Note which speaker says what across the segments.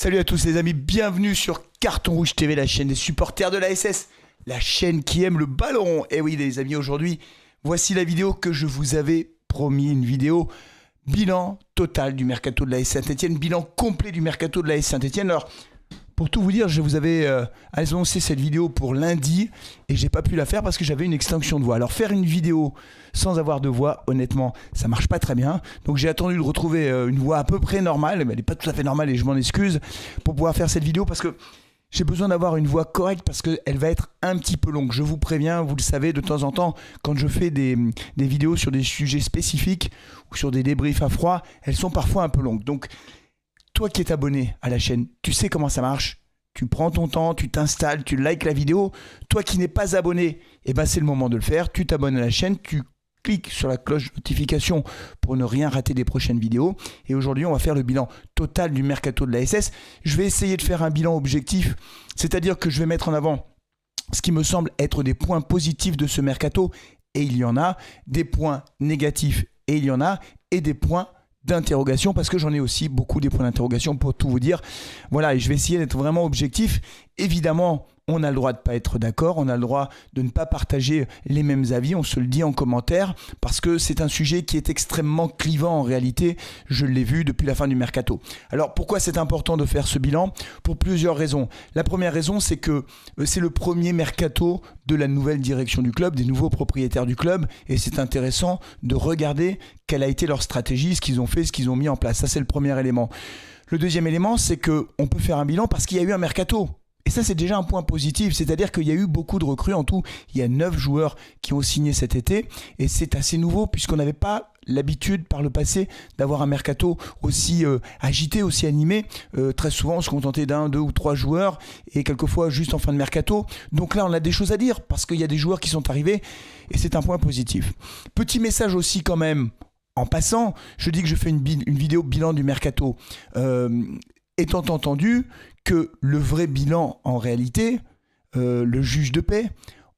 Speaker 1: Salut à tous les amis, bienvenue sur Carton Rouge TV, la chaîne des supporters de la SS, la chaîne qui aime le ballon rond. Et oui les amis, aujourd'hui, voici la vidéo que je vous avais promis, une vidéo bilan total du mercato de la l'AS Saint-Etienne, bilan complet du mercato de la l'AS Saint-Etienne. Alors, pour tout vous dire, je vous avais annoncé cette vidéo pour lundi et j'ai pas pu la faire parce que j'avais une extinction de voix. Alors faire une vidéo sans avoir de voix, honnêtement, ça marche pas très bien. Donc j'ai attendu de retrouver une voix à peu près normale, mais elle n'est pas tout à fait normale et je m'en excuse, pour pouvoir faire cette vidéo parce que j'ai besoin d'avoir une voix correcte parce qu'elle va être un petit peu longue. Je vous préviens, vous le savez, de temps en temps, quand je fais des vidéos sur des sujets spécifiques ou sur des débriefs à froid, elles sont parfois un peu longues. Donc toi qui es abonné à la chaîne, tu sais comment ça marche. Tu prends ton temps, tu t'installes, tu likes la vidéo. Toi qui n'es pas abonné, eh ben c'est le moment de le faire. Tu t'abonnes à la chaîne, tu cliques sur la cloche de notification pour ne rien rater des prochaines vidéos. Et aujourd'hui, on va faire le bilan total du mercato de la SS. Je vais essayer de faire un bilan objectif, c'est-à-dire que je vais mettre en avant ce qui me semble être des points positifs de ce mercato, et il y en a, des points négatifs, et il y en a, et des points d'interrogation, parce que j'en ai aussi beaucoup des points d'interrogation pour tout vous dire. Voilà, et je vais essayer d'être vraiment objectif. Évidemment, on a le droit de ne pas être d'accord, on a le droit de ne pas partager les mêmes avis, on se le dit en commentaire, parce que c'est un sujet qui est extrêmement clivant en réalité, je l'ai vu depuis la fin du mercato. Alors pourquoi c'est important de faire ce bilan? Pour plusieurs raisons. La première raison, c'est que c'est le premier mercato de la nouvelle direction du club, des nouveaux propriétaires du club, et c'est intéressant de regarder quelle a été leur stratégie, ce qu'ils ont fait, ce qu'ils ont mis en place. Ça, c'est le premier élément. Le deuxième élément, c'est qu'on peut faire un bilan parce qu'il y a eu un mercato. Et ça, c'est déjà un point positif, c'est-à-dire qu'il y a eu beaucoup de recrues. En tout, il y a 9 joueurs qui ont signé cet été, et c'est assez nouveau puisqu'on n'avait pas l'habitude par le passé d'avoir un mercato aussi agité, aussi animé. Très souvent, on se contentait d'un, 2 ou 3 joueurs, et quelquefois juste en fin de mercato. Donc là, on a des choses à dire parce qu'il y a des joueurs qui sont arrivés, et c'est un point positif. Petit message aussi quand même, en passant, je dis que je fais une vidéo bilan du mercato, étant entendu que le vrai bilan, en réalité, le juge de paix,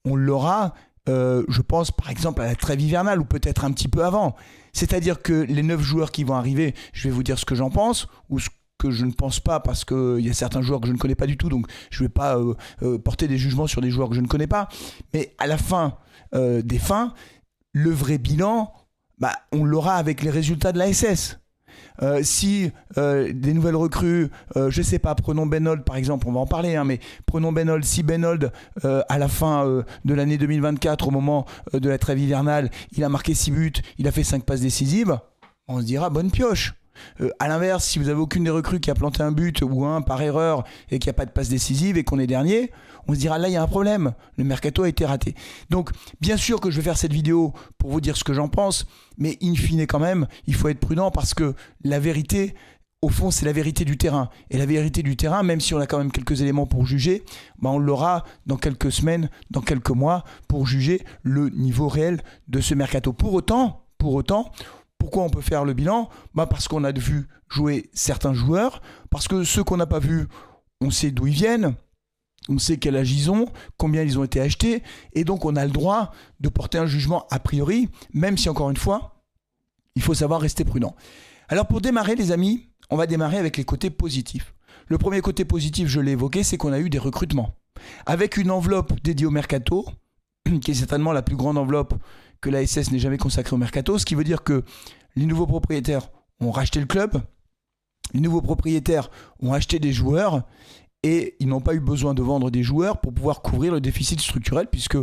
Speaker 1: on l'aura, je pense, par exemple, à la trêve hivernale ou peut-être un petit peu avant. C'est-à-dire que les 9 joueurs qui vont arriver, je vais vous dire ce que j'en pense ou ce que je ne pense pas, parce qu'il y a certains joueurs que je ne connais pas du tout, donc je ne vais pas porter des jugements sur des joueurs que je ne connais pas. Mais à la fin des fins, le vrai bilan, on l'aura avec les résultats de la SS. Si des nouvelles recrues, je sais pas, prenons Benold par exemple, on va en parler, mais prenons Benold, si Benold à la fin de l'année 2024, au moment de la trêve hivernale, il a marqué 6 buts, il a fait 5 passes décisives, on se dira bonne pioche. À l'inverse, si vous avez aucune des recrues qui a planté un but ou un par erreur et qu'il n'y a pas de passe décisive et qu'on est dernier, on se dira là il y a un problème, le mercato a été raté. Donc bien sûr que je vais faire cette vidéo pour vous dire ce que j'en pense, mais in fine quand même, il faut être prudent parce que la vérité, au fond, c'est la vérité du terrain. Et la vérité du terrain, même si on a quand même quelques éléments pour juger, on l'aura dans quelques semaines, dans quelques mois, pour juger le niveau réel de ce mercato. Pour autant, pourquoi on peut faire le bilan? Parce qu'on a vu jouer certains joueurs, parce que ceux qu'on n'a pas vus, on sait d'où ils viennent, on sait quel âge ils ont, combien ils ont été achetés, et donc on a le droit de porter un jugement a priori, même si encore une fois, il faut savoir rester prudent. Alors pour démarrer les amis, on va démarrer avec les côtés positifs. Le premier côté positif, je l'ai évoqué, c'est qu'on a eu des recrutements. Avec une enveloppe dédiée au mercato, qui est certainement la plus grande enveloppe que la SS n'ait jamais consacrée au mercato, ce qui veut dire que les nouveaux propriétaires ont racheté le club, les nouveaux propriétaires ont acheté des joueurs et ils n'ont pas eu besoin de vendre des joueurs pour pouvoir couvrir le déficit structurel puisque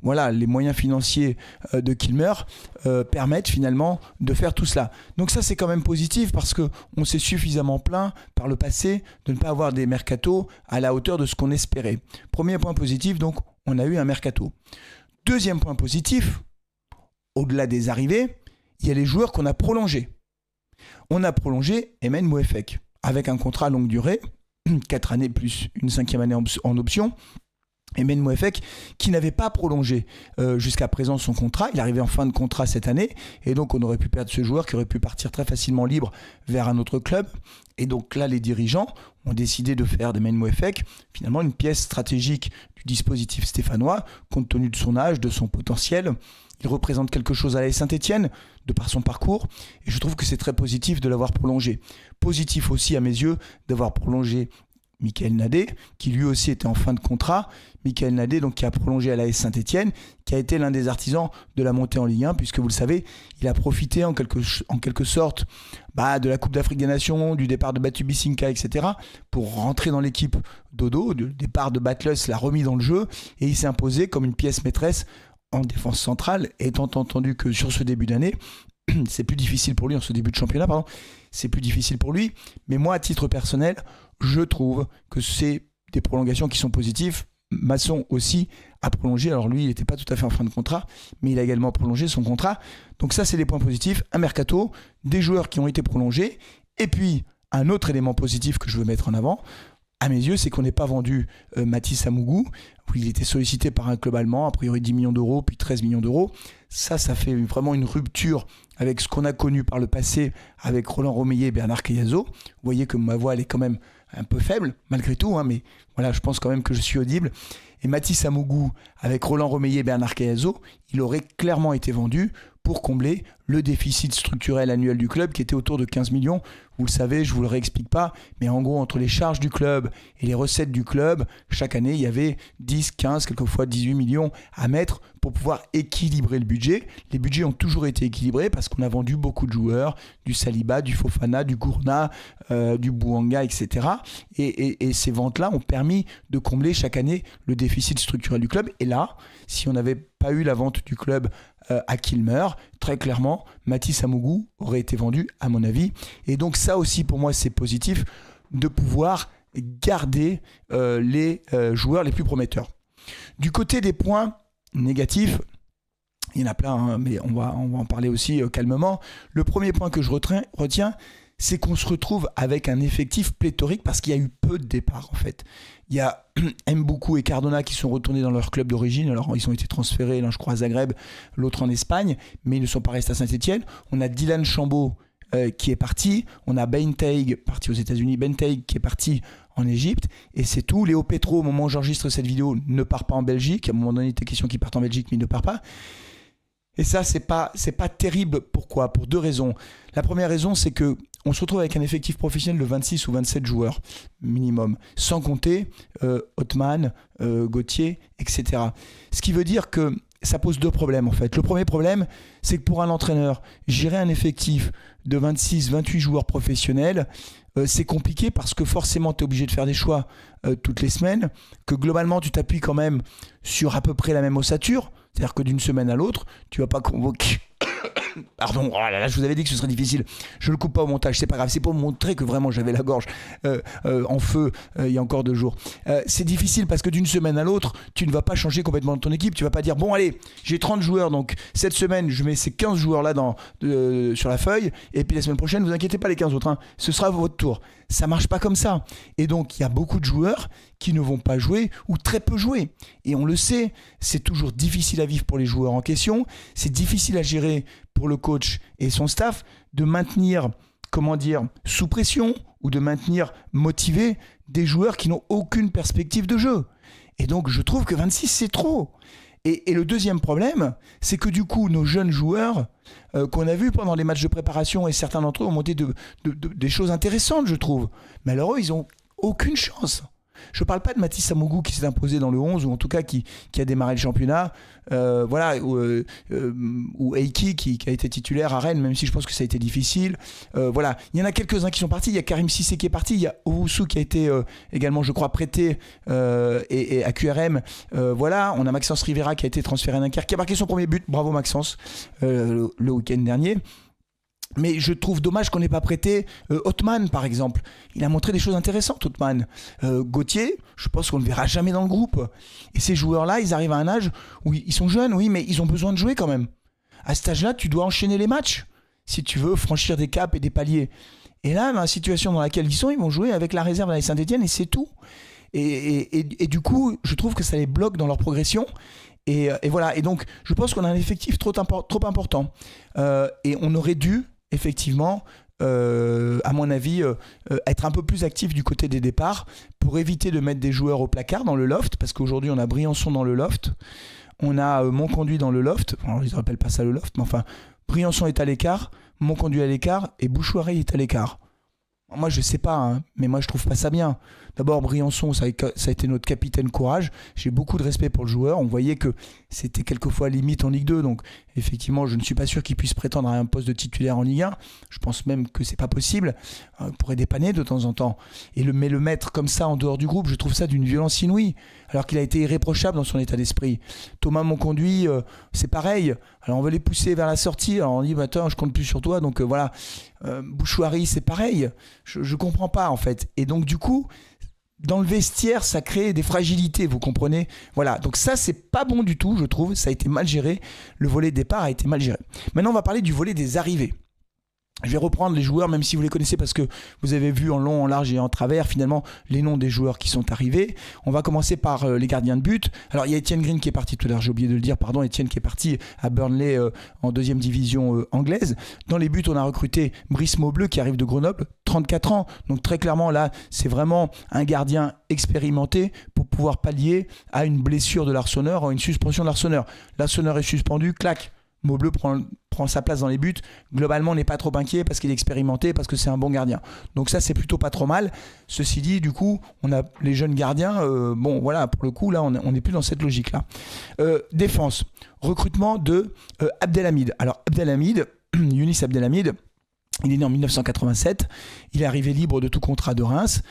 Speaker 1: voilà, les moyens financiers de Kilmer permettent finalement de faire tout cela. Donc ça c'est quand même positif parce qu'on s'est suffisamment plaint par le passé de ne pas avoir des mercatos à la hauteur de ce qu'on espérait. Premier point positif, donc on a eu un mercato. Deuxième point positif, au-delà des arrivées, il y a les joueurs qu'on a prolongés. On a prolongé Emen Mouefek avec un contrat longue durée, 4 années plus une 5e année en option. Et Ben Moefek qui n'avait pas prolongé jusqu'à présent son contrat. Il arrivait en fin de contrat cette année et donc on aurait pu perdre ce joueur qui aurait pu partir très facilement libre vers un autre club. Et donc là les dirigeants ont décidé de faire de Ben Moefek finalement une pièce stratégique du dispositif stéphanois compte tenu de son âge, de son potentiel. Il représente quelque chose à l'AS Saint-Etienne de par son parcours et je trouve que c'est très positif de l'avoir prolongé. Positif aussi à mes yeux d'avoir prolongé Michael Nadé, qui lui aussi était en fin de contrat. Michael Nadé, donc, qui a prolongé à l'AS Saint-Etienne, qui a été l'un des artisans de la montée en Ligue 1, puisque vous le savez, il a profité en quelque sorte de la Coupe d'Afrique des Nations, du départ de Batu Bisinka, etc., pour rentrer dans l'équipe d'Odo. Le départ de Batlus l'a remis dans le jeu, et il s'est imposé comme une pièce maîtresse en défense centrale, étant entendu que sur ce début d'année, c'est plus difficile pour lui, en ce début de championnat, c'est plus difficile pour lui. Mais moi, à titre personnel, je trouve que c'est des prolongations qui sont positives. Masson aussi a prolongé, alors lui il n'était pas tout à fait en fin de contrat, mais il a également prolongé son contrat. Donc ça c'est des points positifs, un mercato, des joueurs qui ont été prolongés, et puis un autre élément positif que je veux mettre en avant, à mes yeux, c'est qu'on n'ait pas vendu Mathis Amougou, où il était sollicité par un club allemand, a priori 10 millions d'euros, puis 13 millions d'euros. Ça fait vraiment une rupture avec ce qu'on a connu par le passé avec Roland Romeyer et Bernard Cayazo. Vous voyez que ma voix elle est quand même un peu faible, malgré tout, mais voilà, je pense quand même que je suis audible. Et Mathis Amougou, avec Roland Romeyer et Bernard Cayazo, il aurait clairement été vendu pour combler le déficit structurel annuel du club qui était autour de 15 millions. Vous le savez, je ne vous le réexplique pas, mais en gros, entre les charges du club et les recettes du club, chaque année, il y avait 10, 15, quelquefois 18 millions à mettre pour pouvoir équilibrer le budget. Les budgets ont toujours été équilibrés parce qu'on a vendu beaucoup de joueurs, du Saliba, du Fofana, du Gourna, du Bouanga, etc. Et ces ventes-là ont permis de combler chaque année le déficit structurel du club. Et là, si on n'avait pas eu la vente du club à Kilmer, très clairement, Mathis Amougou aurait été vendu, à mon avis. Et donc ça aussi, pour moi, c'est positif de pouvoir garder les joueurs les plus prometteurs. Du côté des points négatifs, il y en a plein, mais on va en parler aussi calmement. Le premier point que je retiens, c'est qu'on se retrouve avec un effectif pléthorique parce qu'il y a eu peu de départs en fait. Il y a Mboukou et Cardona qui sont retournés dans leur club d'origine. Alors ils ont été transférés, l'un je crois à Zagreb, l'autre en Espagne, mais ils ne sont pas restés à Saint-Etienne. On a Dylan Chambaud qui est parti. On a Bentayg parti aux États-Unis, Bentayg qui est parti en Égypte, et c'est tout. Léo Petro, au moment où j'enregistre cette vidéo, ne part pas en Belgique. À un moment donné, il était question qu'il parte en Belgique, mais il ne part pas. Et ça, c'est pas terrible. Pourquoi ? Pour deux raisons. La première raison, c'est que on se retrouve avec un effectif professionnel de 26 ou 27 joueurs minimum, sans compter Othman, Gauthier, etc. Ce qui veut dire que ça pose deux problèmes en fait. Le premier problème, c'est que pour un entraîneur, gérer un effectif de 26, 28 joueurs professionnels, c'est compliqué parce que forcément tu es obligé de faire des choix toutes les semaines, que globalement tu t'appuies quand même sur à peu près la même ossature, c'est-à-dire que d'une semaine à l'autre, tu vas pas convoquer... Pardon, oh là là, je vous avais dit que ce serait difficile. Je le coupe pas au montage, c'est pas grave. C'est pour montrer que vraiment j'avais la gorge en feu il y a encore 2 jours. C'est difficile parce que d'une semaine à l'autre, tu ne vas pas changer complètement ton équipe. Tu vas pas dire bon allez, j'ai 30 joueurs, donc cette semaine je mets ces 15 joueurs là sur la feuille, et puis la semaine prochaine, vous inquiétez pas les 15 autres, ce sera votre tour. Ça marche pas comme ça. Et donc il y a beaucoup de joueurs qui ne vont pas jouer ou très peu jouer. Et on le sait, c'est toujours difficile à vivre pour les joueurs en question. C'est difficile à gérer pour le coach et son staff de maintenir, sous pression ou de maintenir motivés des joueurs qui n'ont aucune perspective de jeu. Et donc je trouve que 26 c'est trop. Et le deuxième problème, c'est que du coup nos jeunes joueurs qu'on a vus pendant les matchs de préparation, et certains d'entre eux ont monté des choses intéressantes je trouve, mais alors eux ils n'ont aucune chance. Je ne parle pas de Mathis Amougou qui s'est imposé dans le 11, ou en tout cas qui a démarré le championnat, ou Eiki qui a été titulaire à Rennes, même si je pense que ça a été difficile. Il y en a quelques-uns qui sont partis. Il y a Karim Cissé qui est parti, il y a Owusu qui a été également, je crois, prêté et à QRM. On a Maxence Rivera qui a été transféré à Dunkerque, qui a marqué son premier but. Bravo Maxence, le week-end dernier. Mais je trouve dommage qu'on n'ait pas prêté Othman, par exemple. Il a montré des choses intéressantes, Othman. Gauthier, je pense qu'on ne le verra jamais dans le groupe. Et ces joueurs-là, ils arrivent à un âge où ils sont jeunes, oui, mais ils ont besoin de jouer quand même. À cet âge-là, tu dois enchaîner les matchs si tu veux franchir des caps et des paliers. Et là, dans la situation dans laquelle ils sont, ils vont jouer avec la réserve à la Saint-Etienne et c'est tout. Et du coup, je trouve que ça les bloque dans leur progression. Et voilà. Et donc, je pense qu'on a un effectif trop important. Et on aurait dû, effectivement, à mon avis, être un peu plus actif du côté des départs pour éviter de mettre des joueurs au placard dans le loft, parce qu'aujourd'hui, on a Briançon dans le loft. On a Monconduit dans le loft. Alors, ils ne rappellent pas ça le loft, mais enfin, Briançon est à l'écart, Monconduit à l'écart et Bouchoirie est à l'écart. Moi, je sais pas, hein, mais moi, je trouve pas ça bien. D'abord, Briançon, ça a été notre capitaine courage. J'ai beaucoup de respect pour le joueur. On voyait que c'était quelquefois limite en Ligue 2. Donc, effectivement, je ne suis pas sûr qu'il puisse prétendre à un poste de titulaire en Ligue 1. Je pense même que c'est pas possible. Il pourrait dépanner de temps en temps. Mais le mettre comme ça en dehors du groupe, je trouve ça d'une violence inouïe. Alors qu'il a été irréprochable dans son état d'esprit. Thomas Monconduit, c'est pareil. Alors, on veut les pousser vers la sortie. Alors, on dit, bah, attends, je compte plus sur toi. Donc, voilà. Bouchoirie, c'est pareil. Je comprends pas, en fait. Et donc, du coup, dans le vestiaire, ça crée des fragilités, vous comprenez? Voilà, donc ça, c'est pas bon du tout, je trouve. Ça a été mal géré. Le volet de départ a été mal géré. Maintenant, on va parler du volet des arrivées. Je vais reprendre les joueurs, même si vous les connaissez, parce que vous avez vu en long, en large et en travers, finalement, les noms des joueurs qui sont arrivés. On va commencer par les gardiens de but. Alors, il y a Étienne Green qui est parti tout à l'heure, j'ai oublié de le dire, pardon, Étienne qui est parti à Burnley en deuxième division anglaise. Dans les buts, on a recruté Brice Maubleu qui arrive de Grenoble, 34 ans. Donc, très clairement, là, c'est vraiment un gardien expérimenté pour pouvoir pallier à une blessure de l'Arseneur ou une suspension de l'Arseneur. L'Arseneur est suspendu, clac. Maubleu prend sa place dans les buts. Globalement, on n'est pas trop inquiet parce qu'il est expérimenté, parce que c'est un bon gardien. Donc ça, c'est plutôt pas trop mal. Ceci dit, du coup, on a les jeunes gardiens. Bon, voilà, pour le coup, là, on n'est plus dans cette logique-là. Défense. Recrutement de Abdelhamid. Alors, Abdelhamid, Younis Abdelhamid, il est né en 1987, il est arrivé libre de tout contrat de Reims,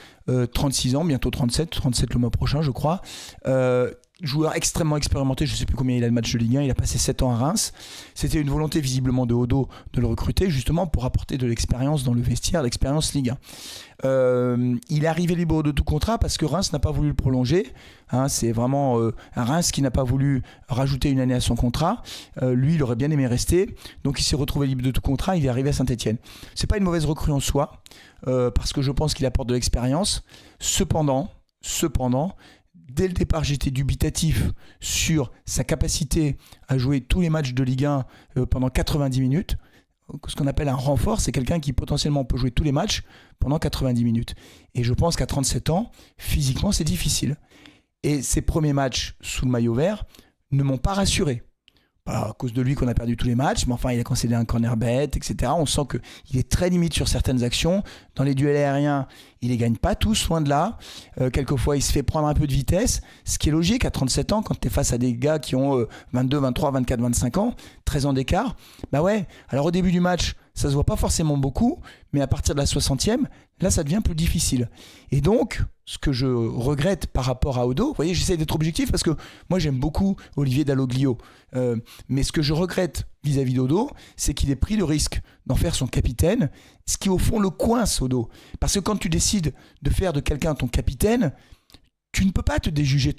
Speaker 1: 36 ans, bientôt 37 le mois prochain je crois. Joueur extrêmement expérimenté, je ne sais plus combien il a de matchs de Ligue 1, il a passé 7 ans à Reims. C'était une volonté visiblement de Odo de le recruter justement pour apporter de l'expérience dans le vestiaire, l'expérience Ligue 1. Il est arrivé libre de tout contrat parce que Reims n'a pas voulu le prolonger. Hein, c'est vraiment Reims qui n'a pas voulu rajouter une année à son contrat. Lui, il aurait bien aimé rester. Donc il s'est retrouvé libre de tout contrat, il est arrivé à Saint-Etienne. C'est pas une mauvaise recrue en soi, parce que je pense qu'il apporte de l'expérience. Cependant, dès le départ, j'étais dubitatif sur sa capacité à jouer tous les matchs de Ligue 1 pendant 90 minutes. Ce qu'on appelle un renfort, c'est quelqu'un qui potentiellement peut jouer tous les matchs pendant 90 minutes. Et je pense qu'à 37 ans, physiquement, c'est difficile. Et ses premiers matchs sous le maillot vert ne m'ont pas rassuré. Pas à cause de lui qu'on a perdu tous les matchs, mais enfin, il a concédé un corner bête, etc. On sent qu'il est très limite sur certaines actions. Dans les duels aériens, il les gagne pas tous, loin de là. Quelquefois, il se fait prendre un peu de vitesse, ce qui est logique à 37 ans, quand tu es face à des gars qui ont 22, 23, 24, 25 ans, 13 ans d'écart. Bah ouais, alors au début du match, ça se voit pas forcément beaucoup, mais à partir de la 60e, là, ça devient plus difficile. Et donc, ce que je regrette par rapport à Odo, vous voyez, j'essaie d'être objectif parce que moi, j'aime beaucoup Olivier Dalloglio. Mais ce que je regrette vis-à-vis d'Odo, c'est qu'il ait pris le risque d'en faire son capitaine, ce qui, au fond, le coince, Odo. Parce que quand tu décides de faire de quelqu'un ton capitaine, tu ne peux pas te déjuger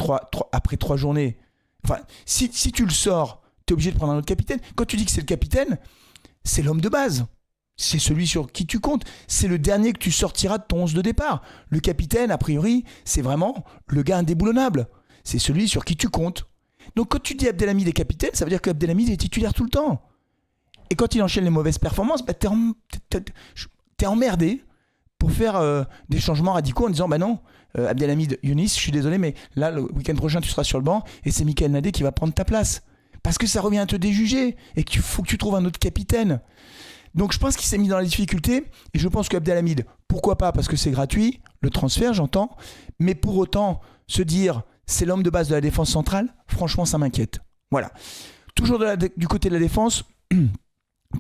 Speaker 1: après 3 journées. Enfin, si tu le sors, tu es obligé de prendre un autre capitaine. Quand tu dis que c'est le capitaine, c'est l'homme de base. C'est celui sur qui tu comptes. C'est le dernier que tu sortiras de ton 11 de départ. Le capitaine, a priori, c'est vraiment le gars indéboulonnable. C'est celui sur qui tu comptes. Donc quand tu dis Abdelhamid est capitaine, ça veut dire qu'Abdelhamid est titulaire tout le temps. Et quand il enchaîne les mauvaises performances, bah t'es emmerdé pour faire des changements radicaux en disant bah non, Abdelhamid, Younis, je suis désolé, mais là, le week-end prochain, tu seras sur le banc et c'est Michael Nadé qui va prendre ta place. Parce que ça revient à te déjuger et qu'il faut que tu trouves un autre capitaine. Donc je pense qu'il s'est mis dans la difficulté et je pense qu'Abdelhamid, pourquoi pas, parce que c'est gratuit, le transfert j'entends, mais pour autant se dire c'est l'homme de base de la défense centrale, franchement ça m'inquiète. Voilà. Toujours du côté de la défense,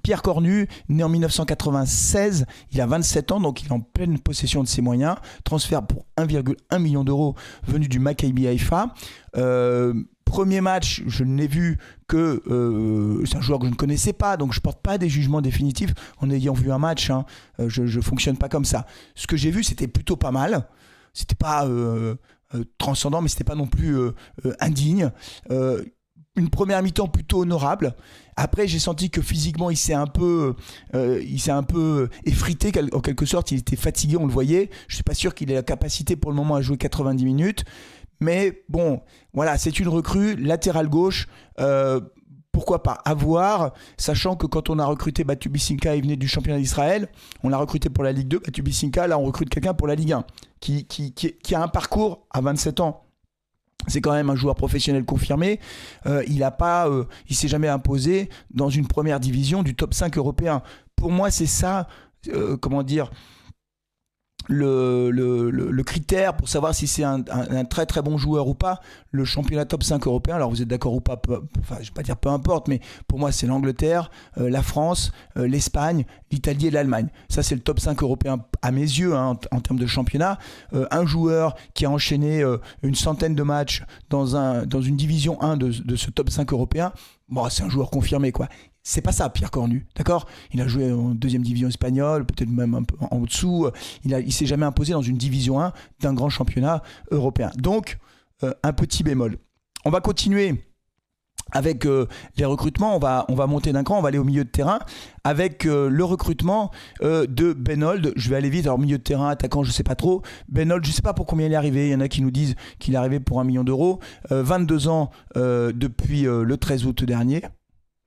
Speaker 1: Pierre Cornu, né en 1996, il a 27 ans, donc il est en pleine possession de ses moyens. Transfert pour 1,1 million d'euros venu du Maccabi Haïfa. Premier match, je n'ai vu que c'est un joueur que je ne connaissais pas, donc je ne porte pas des jugements définitifs en ayant vu un match. Hein. Je ne fonctionne pas comme ça. Ce que j'ai vu, c'était plutôt pas mal. C'était pas transcendant, mais c'était pas non plus indigne. une première mi-temps plutôt honorable. Après, j'ai senti que physiquement, il s'est un peu effrité en quelque sorte. Il était fatigué, on le voyait. Je suis pas sûr qu'il ait la capacité pour le moment à jouer 90 minutes. Mais bon, voilà, c'est une recrue latéral gauche. Pourquoi pas avoir, sachant que quand on a recruté Batu Bisinca, il venait du championnat d'Israël. On l'a recruté pour la Ligue 2, Batu Bisinca. Là, on recrute quelqu'un pour la Ligue 1 qui a un parcours à 27 ans. C'est quand même un joueur professionnel confirmé. Il s'est jamais imposé dans une première division du top 5 européen. Pour moi, c'est ça, le critère pour savoir si c'est un très très bon joueur ou pas. Le championnat top 5 européen, alors vous êtes d'accord ou pas, je ne vais pas dire peu importe, mais pour moi c'est l'Angleterre, la France, l'Espagne, l'Italie et l'Allemagne. Ça c'est le top 5 européen à mes yeux, en termes de championnat. Un joueur qui a enchaîné une centaine de matchs dans une division 1 de ce top 5 européen, bon, c'est un joueur confirmé, quoi. C'est pas ça, Pierre Cornu, d'accord ? Il a joué en deuxième division espagnole, peut-être même un peu en dessous. Il s'est jamais imposé dans une division 1 d'un grand championnat européen. Donc, un petit bémol. On va continuer avec les recrutements. On va monter d'un cran, on va aller au milieu de terrain avec le recrutement de Benold. Je vais aller vite. Alors, milieu de terrain, attaquant, je sais pas trop. Benold, je sais pas pour combien il est arrivé. Il y en a qui nous disent qu'il est arrivé pour 1 million d'euros. 22 ans depuis le 13 août dernier.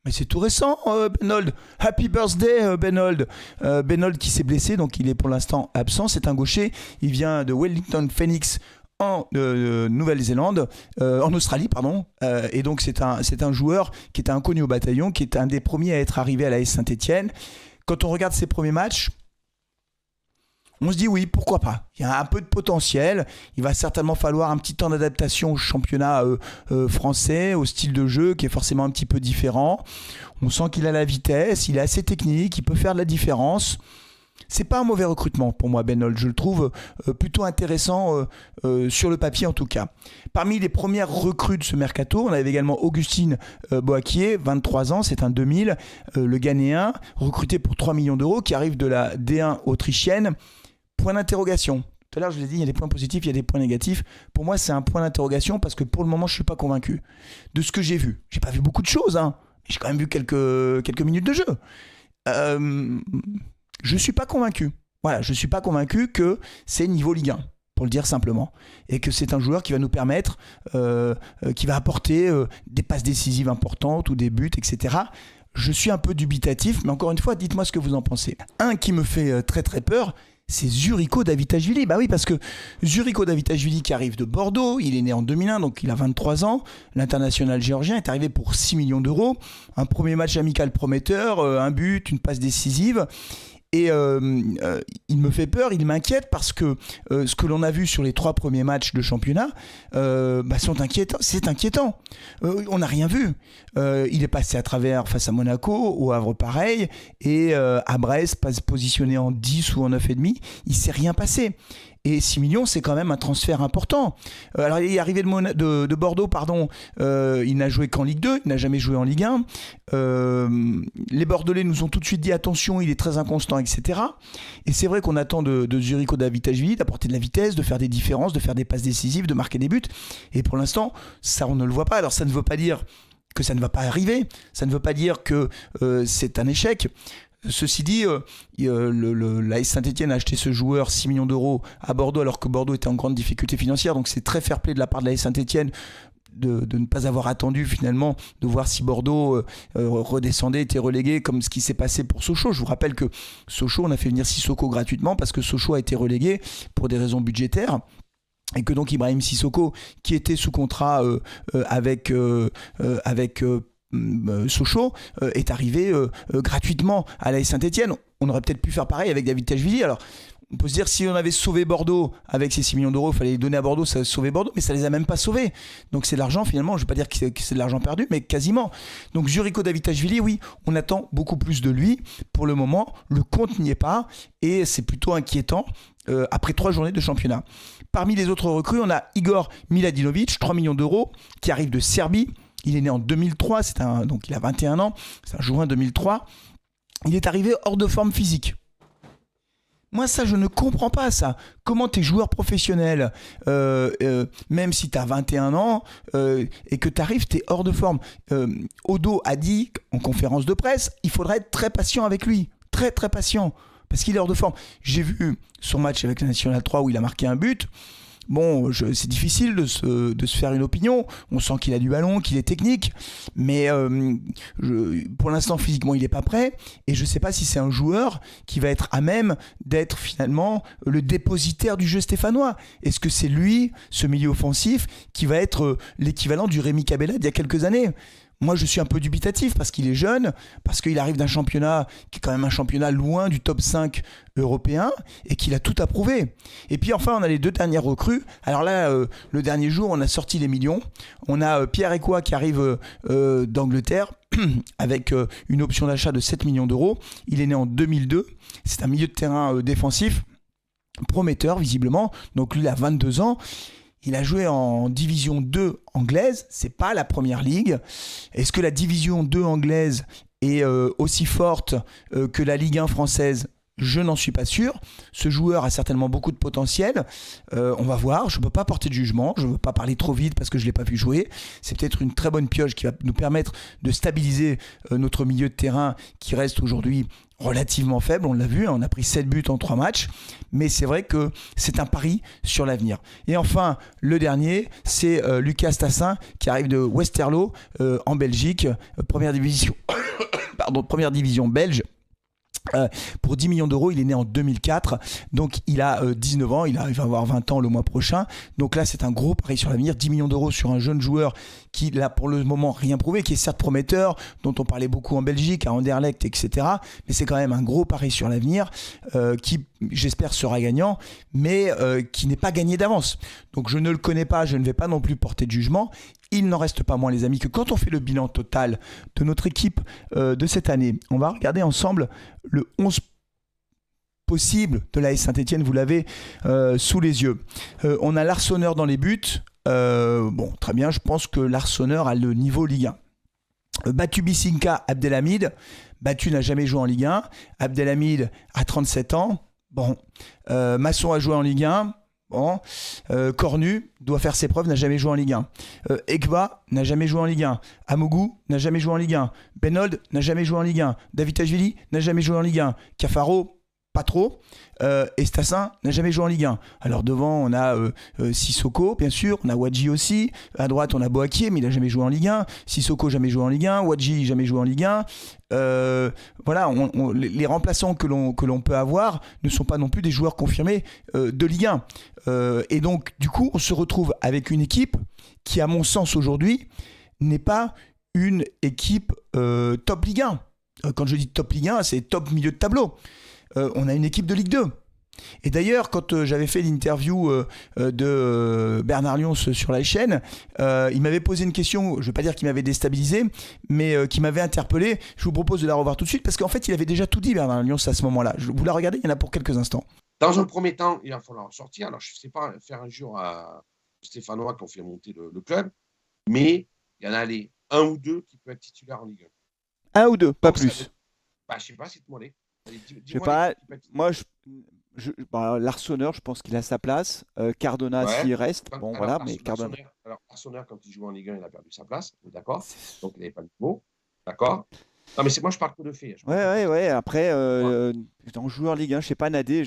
Speaker 1: Mais c'est tout récent, Benold. Happy birthday, Benold. Benold qui s'est blessé, donc il est pour l'instant absent. C'est un gaucher. Il vient de Wellington Phoenix en Nouvelle-Zélande, en Australie, pardon. Et donc c'est un joueur qui est inconnu au bataillon, qui est un des premiers à être arrivé à l'AS Saint-Etienne. Quand on regarde ses premiers matchs, on se dit oui, pourquoi pas. Il y a un peu de potentiel. Il va certainement falloir un petit temps d'adaptation au championnat français, au style de jeu qui est forcément un petit peu différent. On sent qu'il a la vitesse, il est assez technique, il peut faire de la différence. C'est pas un mauvais recrutement pour moi, Benold. Je le trouve plutôt intéressant sur le papier en tout cas. Parmi les premières recrues de ce mercato, on avait également Augustine Boakier, 23 ans, c'est un 2000, le Ghanéen, recruté pour 3 millions d'euros, qui arrive de la D1 autrichienne. Point d'interrogation. Tout à l'heure, je vous ai dit, il y a des points positifs, il y a des points négatifs. Pour moi, c'est un point d'interrogation parce que pour le moment, je ne suis pas convaincu de ce que j'ai vu. Je n'ai pas vu beaucoup de choses, mais j'ai quand même vu quelques minutes de jeu. Je ne suis pas convaincu. Voilà, je ne suis pas convaincu que c'est niveau Ligue 1, pour le dire simplement. Et que c'est un joueur qui va nous permettre, qui va apporter des passes décisives importantes ou des buts, etc. Je suis un peu dubitatif, mais encore une fois, dites-moi ce que vous en pensez. Un qui me fait très très peur, c'est Zuriko Davitashvili. Bah oui, parce que Zuriko Davitashvili qui arrive de Bordeaux, il est né en 2001, donc il a 23 ans. L'international géorgien est arrivé pour 6 millions d'euros. Un premier match amical prometteur, un but, une passe décisive. Et il me fait peur, il m'inquiète parce que ce que l'on a vu sur les 3 premiers matchs de championnat sont inquiétants. C'est inquiétant. On n'a rien vu. Il est passé à travers face à Monaco, au Havre pareil, et à Brest, positionné en 10 ou en 9,5, il ne s'est rien passé. Et 6 millions, c'est quand même un transfert important. Alors, il est arrivé de Bordeaux, il n'a joué qu'en Ligue 2, il n'a jamais joué en Ligue 1. Les Bordelais nous ont tout de suite dit attention, il est très inconstant, etc. Et c'est vrai qu'on attend de Zuriko Davitashvili d'apporter de la vitesse, de faire des différences, de faire des passes décisives, de marquer des buts. Et pour l'instant, ça, on ne le voit pas. Alors, ça ne veut pas dire que ça ne va pas arriver. Ça ne veut pas dire que c'est un échec. Ceci dit, l'AS Saint-Etienne a acheté ce joueur 6 millions d'euros à Bordeaux alors que Bordeaux était en grande difficulté financière. Donc c'est très fair-play de la part de l'AS Saint-Etienne de ne pas avoir attendu finalement de voir si Bordeaux redescendait, était relégué comme ce qui s'est passé pour Sochaux. Je vous rappelle que Sochaux, on a fait venir Sissoko gratuitement parce que Sochaux a été relégué pour des raisons budgétaires. Et que donc Ibrahim Sissoko, qui était sous contrat avec Sochaux, est arrivé gratuitement à l'AS Saint-Etienne. On aurait peut-être pu faire pareil avec Davitashvili. Alors, on peut se dire si on avait sauvé Bordeaux avec ces 6 millions d'euros, il fallait les donner à Bordeaux, ça a sauvé Bordeaux, mais ça les a même pas sauvés. Donc c'est de l'argent finalement, je ne vais pas dire que c'est de l'argent perdu, mais quasiment. Donc Zuriko Davitashvili, oui, on attend beaucoup plus de lui. Pour le moment, le compte n'y est pas et c'est plutôt inquiétant après 3 journées de championnat. Parmi les autres recrues, on a Igor Miladinovic, 3 millions d'euros, qui arrive de Serbie. Il est né en 2003, donc il a 21 ans, c'est un juin 2003. Il est arrivé hors de forme physique. Moi, ça, je ne comprends pas ça. Comment t'es joueur professionnel, même si t'as 21 ans, et que t'arrives, t'es hors de forme. Odo a dit, en conférence de presse, il faudrait être très patient avec lui. Très, très patient. Parce qu'il est hors de forme. J'ai vu son match avec la National 3 où il a marqué un but. Bon, c'est difficile de se faire une opinion. On sent qu'il a du ballon, qu'il est technique. Mais pour l'instant, physiquement, il n'est pas prêt. Et je ne sais pas si c'est un joueur qui va être à même d'être finalement le dépositaire du jeu stéphanois. Est-ce que c'est lui, ce milieu offensif, qui va être l'équivalent du Rémi Cabella d'il y a quelques années? Moi, je suis un peu dubitatif parce qu'il est jeune, parce qu'il arrive d'un championnat qui est quand même un championnat loin du top 5 européen et qu'il a tout approuvé. Et puis enfin, on a les 2 dernières recrues. Alors là, le dernier jour, on a sorti les millions. On a Pierre Ecoua qui arrive d'Angleterre avec une option d'achat de 7 millions d'euros. Il est né en 2002. C'est un milieu de terrain défensif, prometteur visiblement. Donc lui, il a 22 ans. Il a joué en division 2 anglaise, c'est pas la première ligue. Est-ce que la division 2 anglaise est aussi forte que la Ligue 1 française? Je n'en suis pas sûr. Ce joueur a certainement beaucoup de potentiel. On va voir. Je ne peux pas porter de jugement. Je ne veux pas parler trop vite parce que je ne l'ai pas vu jouer. C'est peut-être une très bonne pioche qui va nous permettre de stabiliser notre milieu de terrain qui reste aujourd'hui relativement faible. On l'a vu, on a pris 7 buts en 3 matchs. Mais c'est vrai que c'est un pari sur l'avenir. Et enfin, le dernier, c'est Lucas Tassin qui arrive de Westerlo en Belgique. Première division, première division belge. Pour 10 millions d'euros, il est né en 2004, donc il a 19 ans, il va avoir 20 ans le mois prochain. Donc là, c'est un gros pari sur l'avenir. 10 millions d'euros sur un jeune joueur qui n'a pour le moment rien prouvé, qui est certes prometteur, dont on parlait beaucoup en Belgique, à Anderlecht, etc. Mais c'est quand même un gros pari sur l'avenir qui, j'espère, sera gagnant, mais qui n'est pas gagné d'avance. Donc je ne le connais pas, je ne vais pas non plus porter de jugement. Il n'en reste pas moins, les amis, que quand on fait le bilan total de notre équipe de cette année, on va regarder ensemble le 11 possible de l'AS Saint-Etienne, vous l'avez sous les yeux. On a l'Arseneur dans les buts. Bon, très bien, je pense que l'Arseneur a le niveau Ligue 1. Batu Bisinka, Abdelhamid. Batu n'a jamais joué en Ligue 1. Abdelhamid a 37 ans. Bon, Masson a joué en Ligue 1. Bon. Cornu doit faire ses preuves, n'a jamais joué en Ligue 1. Ekba n'a jamais joué en Ligue 1. Amougou n'a jamais joué en Ligue 1. Benold n'a jamais joué en Ligue 1. David Ajvili n'a jamais joué en Ligue 1. Cafaro, pas trop. Et Stassin n'a jamais joué en Ligue 1. Alors devant, on a Sissoko, bien sûr. On a Wadji aussi. À droite, on a Boakier, mais il n'a jamais joué en Ligue 1. Sissoko, jamais joué en Ligue 1. Wadji, jamais joué en Ligue 1. Voilà, les remplaçants que l'on peut avoir ne sont pas non plus des joueurs confirmés de Ligue 1. Et donc, du coup, on se retrouve avec une équipe qui, à mon sens, aujourd'hui, n'est pas une équipe top Ligue 1. Quand je dis top Ligue 1, c'est top milieu de tableau. On a une équipe de Ligue 2. Et d'ailleurs, quand j'avais fait l'interview de Bernard Lyons sur la chaîne, il m'avait posé une question, je ne vais pas dire qu'il m'avait déstabilisé, mais qui m'avait interpellé. Je vous propose de la revoir tout de suite, parce qu'en fait, il avait déjà tout dit, Bernard Lyons, à ce moment-là. Vous la regardez, il y en a pour quelques instants.
Speaker 2: Dans un premier temps, il va falloir sortir. Alors, je ne sais pas faire un jour à Stéphanois qui ont fait monter le club, mais il y en a un ou deux qui peuvent être titulaires en Ligue
Speaker 1: 1. Un ou deux, pas
Speaker 2: donc,
Speaker 1: plus.
Speaker 2: Je ne sais pas, c'est moi les.
Speaker 3: Je sais pas, moi, l'Arseneur, je pense qu'il a sa place. Cardona, s'il reste, bon, voilà, mais Cardona.
Speaker 2: Alors, Arseneur, quand il joue en Ligue 1, il a perdu sa place, d'accord. Donc, il n'avait pas le niveau, d'accord. Non, mais moi, je parle que de faits.
Speaker 3: Ouais. Après, en joueur Ligue 1, je sais pas, Nadé,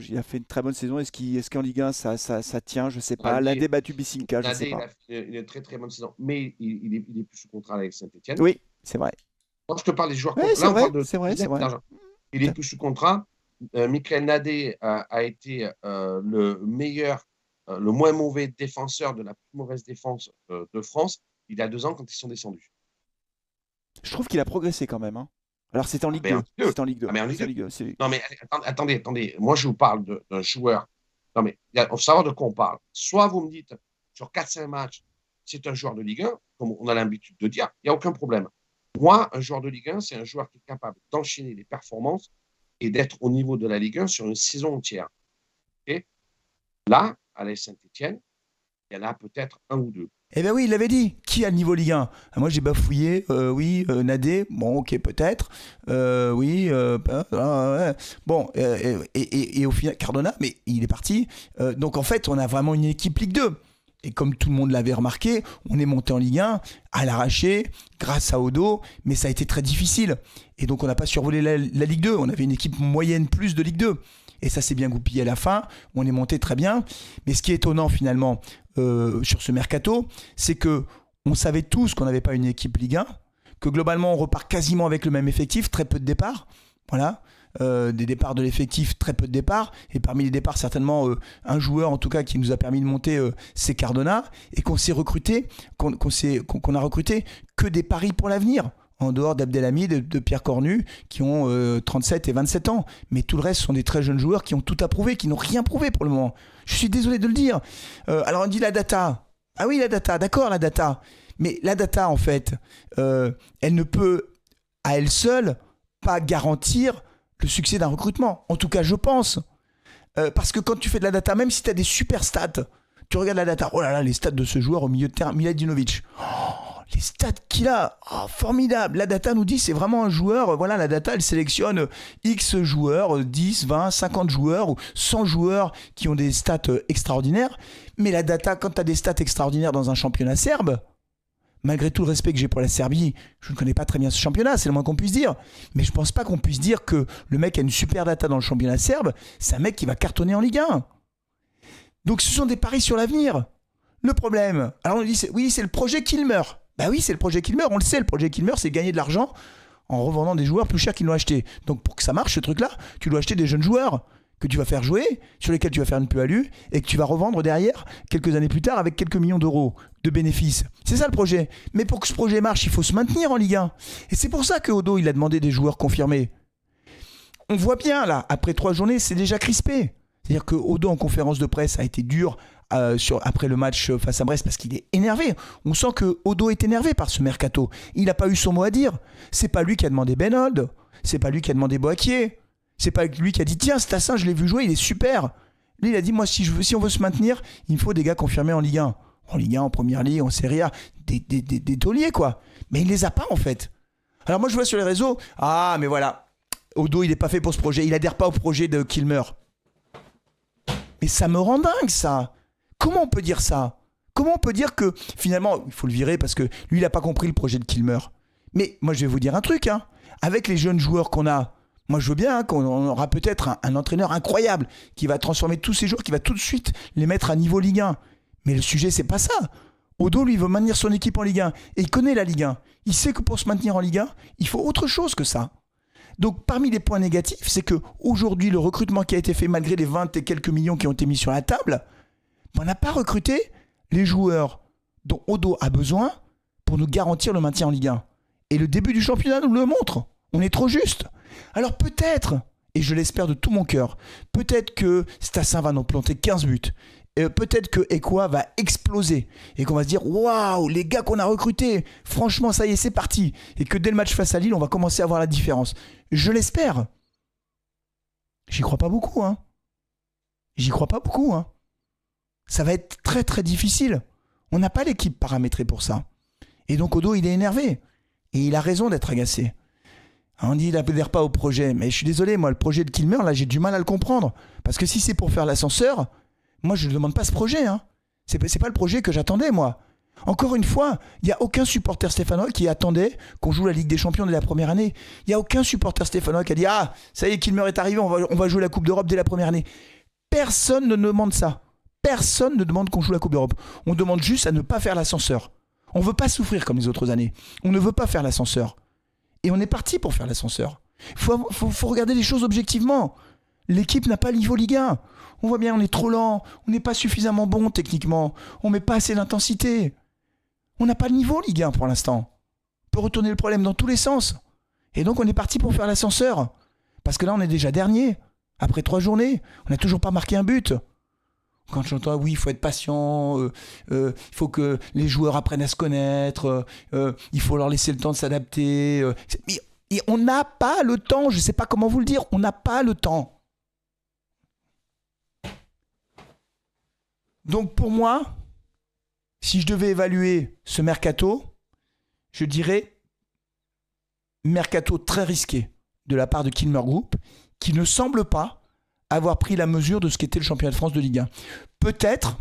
Speaker 3: il a fait une très bonne saison. Est-ce qu'en Ligue 1, ça tient? Je sais pas. Nadé battu Bisinka, je sais pas.
Speaker 2: Il a une très très bonne saison, mais il est plus sous contrat avec Saint-Etienne.
Speaker 3: Oui, c'est vrai.
Speaker 2: Quand je te parle des joueurs
Speaker 3: ouais,
Speaker 2: là, on parle de
Speaker 3: c'est vrai.
Speaker 2: Il est plus sous contrat. Michael Nadé a été le meilleur, le moins mauvais défenseur de la plus mauvaise défense de France il y a 2 ans quand ils sont descendus.
Speaker 3: Je trouve qu'il a progressé quand même. Hein. Alors c'est en Ligue 2. C'est en Ligue 2.
Speaker 2: Non mais attendez. Moi je vous parle d'un joueur. Non mais il faut savoir de quoi on parle. Soit vous me dites sur 4-5 matchs, c'est un joueur de Ligue 1, comme on a l'habitude de dire, il n'y a aucun problème. Moi, un joueur de Ligue 1, c'est un joueur qui est capable d'enchaîner les performances et d'être au niveau de la Ligue 1 sur une saison entière. Okay. Là, à l'AS Saint-Etienne, il y en a peut-être un ou deux.
Speaker 1: Eh bien oui, il l'avait dit. Qui a le niveau Ligue 1 ? Moi, j'ai bafouillé. Oui, Nadé. Bon, ok, peut-être. Oui. Ouais. Bon, et au final, Cardona, mais il est parti. Donc en fait, on a vraiment une équipe Ligue 2. Et comme tout le monde l'avait remarqué, on est monté en Ligue 1 à l'arraché, grâce à Odo, mais ça a été très difficile. Et donc on n'a pas survolé la Ligue 2. On avait une équipe moyenne plus de Ligue 2. Et ça s'est bien goupillé à la fin. On est monté très bien. Mais ce qui est étonnant finalement sur ce mercato, c'est que on savait tous qu'on n'avait pas une équipe Ligue 1, que globalement on repart quasiment avec le même effectif, très peu de départs. Voilà. Des départs de l'effectif, très peu de départs, et parmi les départs certainement un joueur en tout cas qui nous a permis de monter, c'est Cardona, et qu'on a recruté que des paris pour l'avenir, en dehors d'Abdelhamid, de Pierre Cornu, qui ont 37 et 27 ans, mais tout le reste sont des très jeunes joueurs qui ont tout à prouver, qui n'ont rien prouvé pour le moment. Je suis désolé de le dire. Alors on dit la data. Ah oui, la data, d'accord, la data, mais la data en fait, elle ne peut à elle seule pas garantir le succès d'un recrutement. En tout cas, je pense. Parce que quand tu fais de la data, même si tu as des super stats, tu regardes la data, oh là là, les stats de ce joueur au milieu de terrain, Miladinovic. Oh, les stats qu'il a, oh, formidable. La data nous dit c'est vraiment un joueur, voilà, la data, elle sélectionne X joueurs, 10, 20, 50 joueurs ou 100 joueurs qui ont des stats extraordinaires. Mais la data, quand tu as des stats extraordinaires dans un championnat serbe, malgré tout le respect que j'ai pour la Serbie, je ne connais pas très bien ce championnat, c'est le moins qu'on puisse dire. Mais je ne pense pas qu'on puisse dire que le mec a une super data dans le championnat serbe, c'est un mec qui va cartonner en Ligue 1. Donc ce sont des paris sur l'avenir. Le problème, alors on dit, oui, c'est le projet Kilmer. Bah oui, c'est le projet Kilmer, on le sait, le projet Kilmer, c'est gagner de l'argent en revendant des joueurs plus chers qu'ils l'ont acheté. Donc pour que ça marche, ce truc-là, tu dois acheter des jeunes joueurs que tu vas faire jouer, sur lesquels tu vas faire une plus-value et que tu vas revendre derrière, quelques années plus tard, avec quelques millions d'euros de bénéfices. C'est ça le projet. Mais pour que ce projet marche, il faut se maintenir en Ligue 1. Et c'est pour ça que Odo, il a demandé des joueurs confirmés. On voit bien, là, après 3 journées, c'est déjà crispé. C'est-à-dire que Odo, en conférence de presse, a été dur après le match face à Brest parce qu'il est énervé. On sent que Odo est énervé par ce mercato. Il n'a pas eu son mot à dire. C'est pas lui qui a demandé Benold. C'est pas lui qui a demandé Boakier. C'est pas lui qui a dit tiens, Stassin, je l'ai vu jouer, il est super. Lui, il a dit moi, si on veut se maintenir, il me faut des gars confirmés en Ligue 1. En Ligue 1, en Première Ligue, en Serie A, des tauliers, quoi. Mais il les a pas, en fait. Alors moi, je vois sur les réseaux, ah, mais voilà, Odo, il est pas fait pour ce projet, il adhère pas au projet de Kilmer. Mais ça me rend dingue, ça. Comment on peut dire ça ? Comment on peut dire que, finalement, il faut le virer parce que lui, il a pas compris le projet de Kilmer. Mais moi, je vais vous dire un truc, hein. Avec les jeunes joueurs qu'on a, moi, je veux bien qu'on aura peut-être un entraîneur incroyable qui va transformer tous ces joueurs, qui va tout de suite les mettre à niveau Ligue 1. Mais le sujet, c'est pas ça. Odo, lui, veut maintenir son équipe en Ligue 1. Et il connaît la Ligue 1. Il sait que pour se maintenir en Ligue 1, il faut autre chose que ça. Donc, parmi les points négatifs, c'est qu'aujourd'hui, le recrutement qui a été fait, malgré les 20 et quelques millions qui ont été mis sur la table, on n'a pas recruté les joueurs dont Odo a besoin pour nous garantir le maintien en Ligue 1. Et le début du championnat nous le montre. On est trop juste. Alors peut-être, et je l'espère de tout mon cœur, peut-être que Stassin va nous planter 15 buts. Peut-être que Ekwa va exploser. Et qu'on va se dire, waouh, les gars qu'on a recrutés, franchement, ça y est, c'est parti. Et que dès le match face à Lille, on va commencer à voir la différence. Je l'espère. J'y crois pas beaucoup, hein. J'y crois pas beaucoup, hein. Ça va être très très difficile. On n'a pas l'équipe paramétrée pour ça. Et donc Odo, il est énervé. Et il a raison d'être agacé. On dit qu'il n'adhère pas au projet. Mais je suis désolé, moi, le projet de Kilmer, là, j'ai du mal à le comprendre. Parce que si c'est pour faire l'ascenseur, moi, je ne demande pas ce projet. Hein. C'est pas le projet que j'attendais, moi. Encore une fois, il n'y a aucun supporter stéphanois qui attendait qu'on joue la Ligue des Champions dès la première année. Il n'y a aucun supporter stéphanois qui a dit « Ah, ça y est, Kilmer est arrivé, on va jouer la Coupe d'Europe dès la première année. » Personne ne demande ça. Personne ne demande qu'on joue la Coupe d'Europe. On demande juste à ne pas faire l'ascenseur. On ne veut pas souffrir comme les autres années. On ne veut pas faire l'ascenseur. Et on est parti pour faire l'ascenseur. Il faut regarder les choses objectivement. L'équipe n'a pas le niveau Ligue 1. On voit bien, on est trop lent. On n'est pas suffisamment bon techniquement. On ne met pas assez d'intensité. On n'a pas le niveau Ligue 1 pour l'instant. On peut retourner le problème dans tous les sens. Et donc on est parti pour faire l'ascenseur. Parce que là on est déjà dernier. Après 3 journées, on n'a toujours pas marqué un but. Quand j'entends, oui, il faut être patient, il faut que les joueurs apprennent à se connaître, il faut leur laisser le temps de s'adapter. Mais on n'a pas le temps, je ne sais pas comment vous le dire, on n'a pas le temps. Donc pour moi, Si je devais évaluer ce mercato, je dirais mercato très risqué de la part de Kilmer Group, qui ne semble pas avoir pris la mesure de ce qu'était le championnat de France de Ligue 1. Peut-être,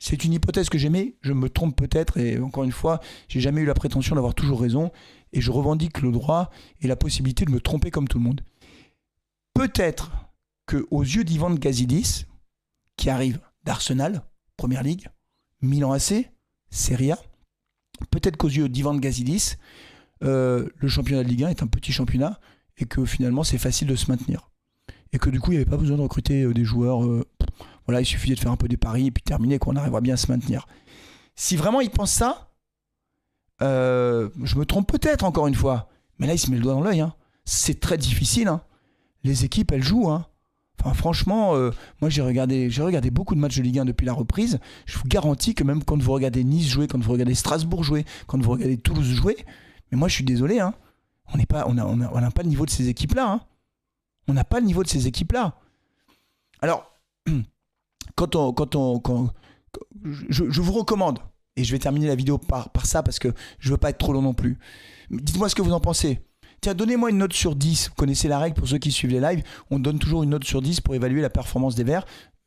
Speaker 1: c'est une hypothèse que j'aimais, je me trompe peut-être, et encore une fois, j'ai jamais eu la prétention d'avoir toujours raison, et je revendique le droit et la possibilité de me tromper comme tout le monde. Peut-être qu'aux yeux d'Ivan Gazidis, qui arrive d'Arsenal, Première Ligue, Milan AC, Serie A, peut-être qu'aux yeux d'Ivan Gazidis, le championnat de Ligue 1 est un petit championnat et que finalement c'est facile de se maintenir. Et que du coup il n'y avait pas besoin de recruter des joueurs, voilà, il suffisait de faire un peu des paris et puis terminer, qu'on arrivera bien à se maintenir. Si vraiment il pense ça, je me trompe peut-être encore une fois, mais là il se met le doigt dans l'œil, hein. C'est très difficile, hein. Les équipes elles jouent, hein. Enfin, franchement, moi j'ai regardé beaucoup de matchs de Ligue 1 depuis la reprise. Je vous garantis que même quand vous regardez Nice jouer, quand vous regardez Strasbourg jouer, quand vous regardez Toulouse jouer, mais moi je suis désolé, hein, on n'a pas le niveau de ces équipes-là. Hein. On n'a pas le niveau de ces équipes-là. Alors, je vous recommande, et je vais terminer la vidéo par ça parce que je ne veux pas être trop long non plus. Dites-moi ce que vous en pensez. Tiens, donnez-moi une note sur 10. Vous connaissez la règle pour ceux qui suivent les lives. On donne toujours une note sur 10 pour évaluer la performance des Verts.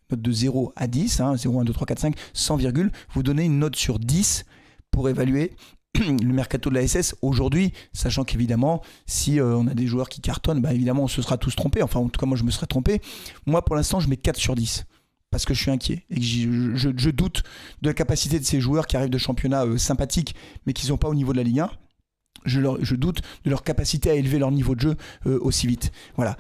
Speaker 1: Note de 0 à 10, hein, 0, 1, 2, 3, 4, 5, sans virgule. Vous donnez une note sur 10 pour évaluer le mercato de la SS aujourd'hui, sachant qu'évidemment, si on a des joueurs qui cartonnent, bah évidemment, on se sera tous trompés. Enfin, en tout cas, moi, je me serais trompé. Moi, pour l'instant, je mets 4 sur 10. Parce que je suis inquiet et que je doute de la capacité de ces joueurs qui arrivent de championnats sympathiques, mais qui ne sont pas au niveau de la Ligue 1. Je doute de leur capacité à élever leur niveau de jeu aussi vite. Voilà.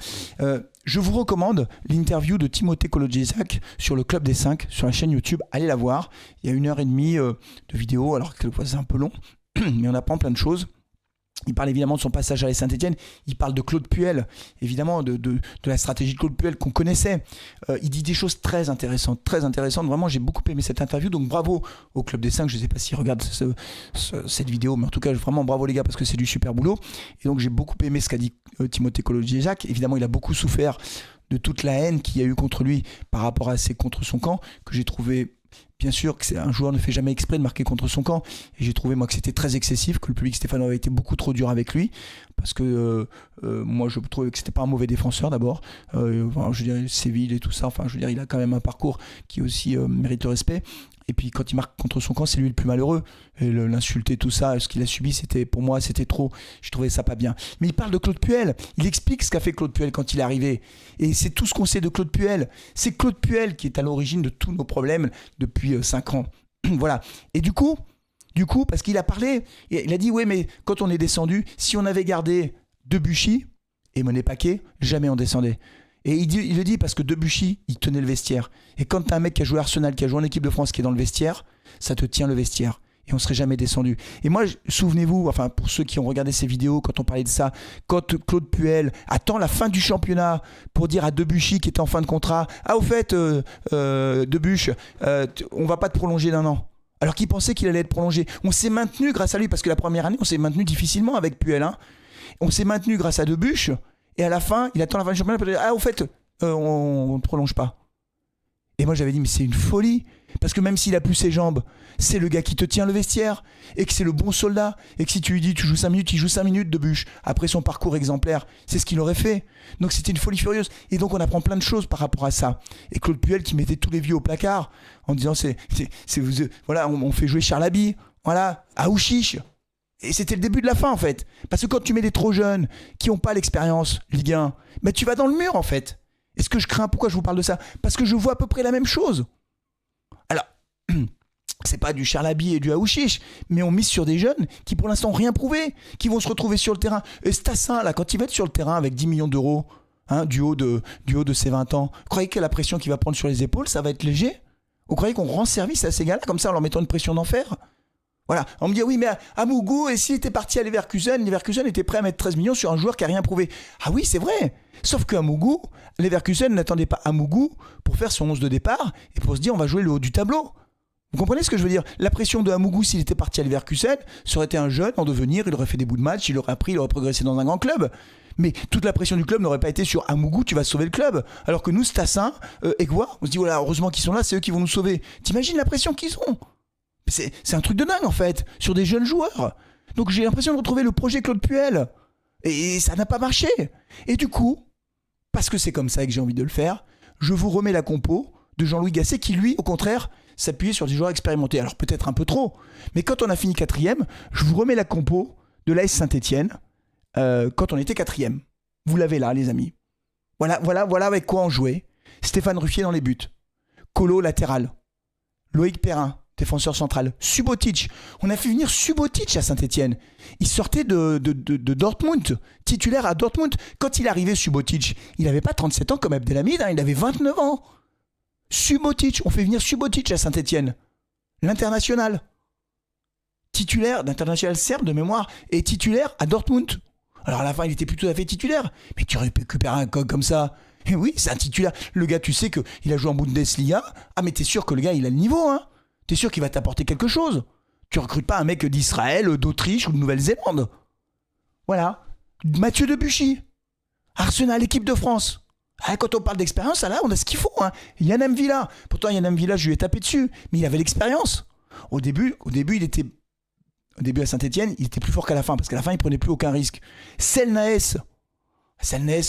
Speaker 1: Je vous recommande l'interview de Timothée Kolodziejczak sur le Club des 5 sur la chaîne YouTube. Allez la voir. Il y a 1h30 de vidéo, alors que c'est un peu long, mais on apprend plein de choses. Il parle évidemment de son passage à la Saint-Etienne. Il parle de Claude Puel, évidemment, de la stratégie de Claude Puel qu'on connaissait. Il dit des choses très intéressantes, très intéressantes. Vraiment, j'ai beaucoup aimé cette interview. Donc, bravo au Club des 5. Je ne sais pas s'ils regardent cette vidéo, mais en tout cas, vraiment bravo les gars, parce que c'est du super boulot. Et donc, j'ai beaucoup aimé ce qu'a dit Timothée Kolodziejczak. Évidemment, il a beaucoup souffert de toute la haine qu'il y a eu contre lui par rapport à ses contre son camp, que j'ai trouvé... Bien sûr que un joueur ne fait jamais exprès de marquer contre son camp, et j'ai trouvé moi que c'était très excessif, que le public stéphanois avait été beaucoup trop dur avec lui, parce que moi je trouvais que c'était pas un mauvais défenseur d'abord, enfin, je dirais Séville et tout ça, enfin je veux dire il a quand même un parcours qui aussi mérite le respect. Et puis quand il marque contre son camp, c'est lui le plus malheureux. Et l'insulter, tout ça, ce qu'il a subi, pour moi, c'était trop. Je trouvais ça pas bien. Mais il parle de Claude Puel. Il explique ce qu'a fait Claude Puel quand il est arrivé. Et c'est tout ce qu'on sait de Claude Puel. C'est Claude Puel qui est à l'origine de tous nos problèmes depuis 5 ans. Voilà. Et du coup, parce qu'il a parlé, il a dit, ouais, mais quand on est descendu, si on avait gardé Debuchy et Monet Paquet, jamais on descendait. Et il le dit parce que Debuchy, il tenait le vestiaire. Et quand t'as un mec qui a joué Arsenal, qui a joué en équipe de France, qui est dans le vestiaire, ça te tient le vestiaire. Et on serait jamais descendu. Et moi, souvenez-vous, enfin pour ceux qui ont regardé ces vidéos, quand on parlait de ça, quand Claude Puel attend la fin du championnat pour dire à Debuchy qui était en fin de contrat, ah au fait, Debuchy, on va pas te prolonger d'1 an. Alors qu'il pensait qu'il allait être prolongé. On s'est maintenu grâce à lui, parce que la première année, on s'est maintenu difficilement avec Puel. Hein. On s'est maintenu grâce à Debuchy. Et à la fin, il attend la fin du championnat pour dire, ah au fait, on ne prolonge pas. Et moi j'avais dit, mais c'est une folie. Parce que même s'il a plus ses jambes, c'est le gars qui te tient le vestiaire. Et que c'est le bon soldat. Et que si tu lui dis, tu joues 5 minutes, il joue 5 minutes de bûche. Après son parcours exemplaire, c'est ce qu'il aurait fait. Donc c'était une folie furieuse. Et donc on apprend plein de choses par rapport à ça. Et Claude Puel qui mettait tous les vieux au placard en disant, voilà, on fait jouer Charlaby, voilà, à Ouchiche. Et c'était le début de la fin en fait. Parce que quand tu mets des trop jeunes qui n'ont pas l'expérience Ligue 1, bah, tu vas dans le mur en fait. Et ce que je crains, pourquoi je vous parle de ça ? Parce que je vois à peu près la même chose. Alors, c'est pas du Charlaby et du Aouchiche, mais on mise sur des jeunes qui pour l'instant n'ont rien prouvé, qui vont se retrouver sur le terrain. Et Stassin, là, quand il va être sur le terrain avec 10 millions d'euros, hein, du haut de ses 20 ans, vous croyez que la pression qu'il va prendre sur les épaules, ça va être léger ? Vous croyez qu'on rend service à ces gars-là comme ça en leur mettant une pression d'enfer ? Voilà, on me dit oui mais Amougou, et s'il était parti à Leverkusen était prêt à mettre 13 millions sur un joueur qui n'a rien prouvé. Ah oui c'est vrai, sauf que Amougou, Leverkusen n'attendait pas Amougou pour faire son 11 de départ et pour se dire on va jouer le haut du tableau. Vous comprenez ce que je veux dire ? La pression de Amougou s'il était parti à Leverkusen, ça aurait été un jeune en devenir, il aurait fait des bouts de match, il aurait appris, il aurait progressé dans un grand club. Mais toute la pression du club n'aurait pas été sur Amougou, tu vas sauver le club. Alors que nous, Stassin, Egwa, on se dit voilà, heureusement qu'ils sont là, c'est eux qui vont nous sauver. T'imagines la pression qu'ils ont ? C'est un truc de dingue en fait, sur des jeunes joueurs. Donc j'ai l'impression de retrouver le projet Claude Puel. Et ça n'a pas marché. Et du coup, parce que c'est comme ça que j'ai envie de le faire, je vous remets la compo de Jean-Louis Gasset qui lui, au contraire, s'appuyait sur des joueurs expérimentés. Alors peut-être un peu trop, mais quand on a fini 4e, je vous remets la compo de l'AS Saint-Etienne quand on était 4e. Vous l'avez là, les amis. Voilà avec quoi on jouait. Stéphane Ruffier dans les buts. Colo latéral. Loïc Perrin, défenseur central. Subotic. On a fait venir Subotic à Saint-Etienne. Il sortait de Dortmund, titulaire à Dortmund. Quand il arrivait, Subotic, il n'avait pas 37 ans comme Abdelhamid, il avait 29 ans. Subotic, on fait venir Subotic à Saint-Etienne. L'international. Titulaire d'international serbe de mémoire et titulaire à Dortmund. Alors à la fin, il était plus tout à fait titulaire. Mais tu récupères un cog comme ça. Et oui, c'est un titulaire. Le gars, tu sais qu'il a joué en Bundesliga. Ah, mais t'es sûr que le gars, il a le niveau, hein. T'es sûr qu'il va t'apporter quelque chose. Tu recrutes pas un mec d'Israël, d'Autriche ou de Nouvelle-Zélande. Voilà. Mathieu Debuchy. Arsenal, équipe de France. Ah, quand on parle d'expérience, là, on a ce qu'il faut, hein. Yann M'Vila. Pourtant, Yann M'Vila, je lui ai tapé dessus. Mais il avait l'expérience. Au début, à Saint-Etienne, il était plus fort qu'à la fin, parce qu'à la fin, il prenait plus aucun risque. Selnaes,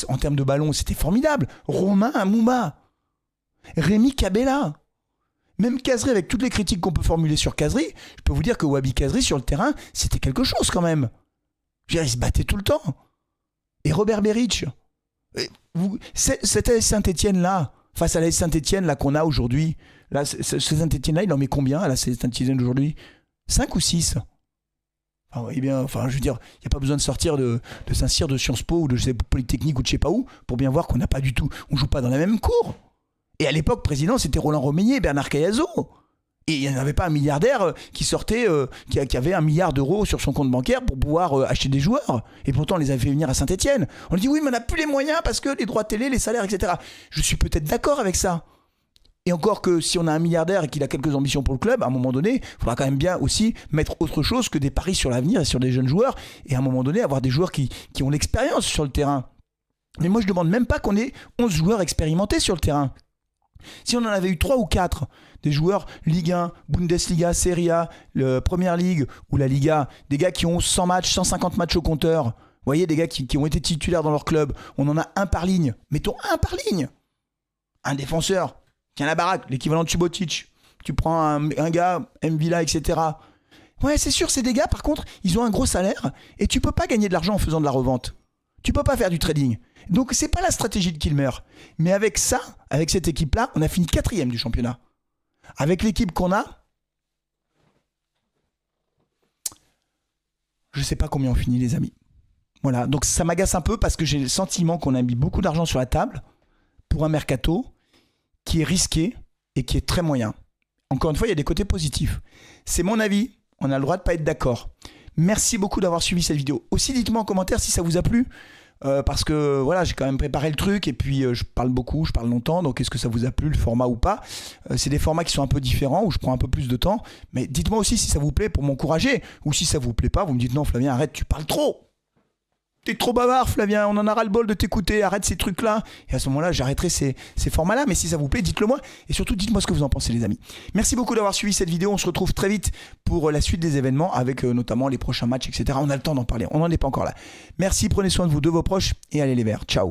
Speaker 1: en termes de ballon, c'était formidable. Romain Amouma. Rémi Cabella. Même Kazri, avec toutes les critiques qu'on peut formuler sur Kazri, je peux vous dire que Wabi Kazri, sur le terrain, c'était quelque chose quand même. Je veux dire, il se battait tout le temps. Et Robert Beric. Cette Saint-Etienne-là, face à la Saint-Etienne là qu'on a aujourd'hui, là, ce Saint-Etienne-là, il en met combien à la Saint-Etienne d'aujourd'hui? 5 ou 6? Enfin, oui, bien, je veux dire, il n'y a pas besoin de sortir de Saint-Cyr, de Sciences Po ou de Polytechnique ou de je sais pas où pour bien voir qu'on n'a pas du tout, on joue pas dans la même cour. Et à l'époque, président, c'était Roland Romeyer et Bernard Cayazo. Et il n'y en avait pas un milliardaire qui sortait, qui avait 1 milliard d'euros sur son compte bancaire pour pouvoir acheter des joueurs. Et pourtant, on les avait fait venir à Saint-Etienne. On dit oui, mais on n'a plus les moyens parce que les droits télé, les salaires, etc. Je suis peut-être d'accord avec ça. Et encore que si on a un milliardaire et qu'il a quelques ambitions pour le club, à un moment donné, il faudra quand même bien aussi mettre autre chose que des paris sur l'avenir et sur des jeunes joueurs. Et à un moment donné, avoir des joueurs qui ont l'expérience sur le terrain. Mais moi, je ne demande même pas qu'on ait 11 joueurs expérimentés sur le terrain. Si on en avait eu 3 ou 4, des joueurs Ligue 1, Bundesliga, Serie A, Première Ligue ou la Liga, des gars qui ont 100 matchs, 150 matchs au compteur, vous voyez, des gars qui ont été titulaires dans leur club, on en a un par ligne. Mettons un par ligne. Un défenseur, tient la baraque, l'équivalent de Subotic. Tu prends un gars, M'Vila, etc. Ouais, c'est sûr, c'est des gars, par contre, ils ont un gros salaire et tu peux pas gagner de l'argent en faisant de la revente. Tu peux pas faire du trading. Donc c'est pas la stratégie de Kilmer. Mais avec ça, avec cette équipe-là, on a fini 4e du championnat. Avec l'équipe qu'on a, je sais pas combien on finit, les amis. Voilà, donc ça m'agace un peu parce que j'ai le sentiment qu'on a mis beaucoup d'argent sur la table pour un mercato qui est risqué et qui est très moyen. Encore une fois, il y a des côtés positifs. C'est mon avis, on a le droit de pas être d'accord. Merci beaucoup d'avoir suivi cette vidéo. Aussi, dites-moi en commentaire si ça vous a plu. Parce que voilà, j'ai quand même préparé le truc et puis je parle beaucoup, je parle longtemps, donc est-ce que ça vous a plu le format ou pas? C'est des formats qui sont un peu différents où je prends un peu plus de temps, mais dites-moi aussi si ça vous plaît pour m'encourager, ou si ça vous plaît pas, vous me dites non Flavien, arrête, tu parles trop, t'es trop bavard Flavien, on en a ras le bol de t'écouter, arrête ces trucs là, et à ce moment là j'arrêterai ces formats là, mais si ça vous plaît dites-le moi, et surtout dites-moi ce que vous en pensez les amis. Merci beaucoup d'avoir suivi cette vidéo, on se retrouve très vite pour la suite des événements avec notamment les prochains matchs, etc. On a le temps d'en parler, on n'en est pas encore là. Merci, prenez soin de vous, de vos proches, et allez les Verts, ciao.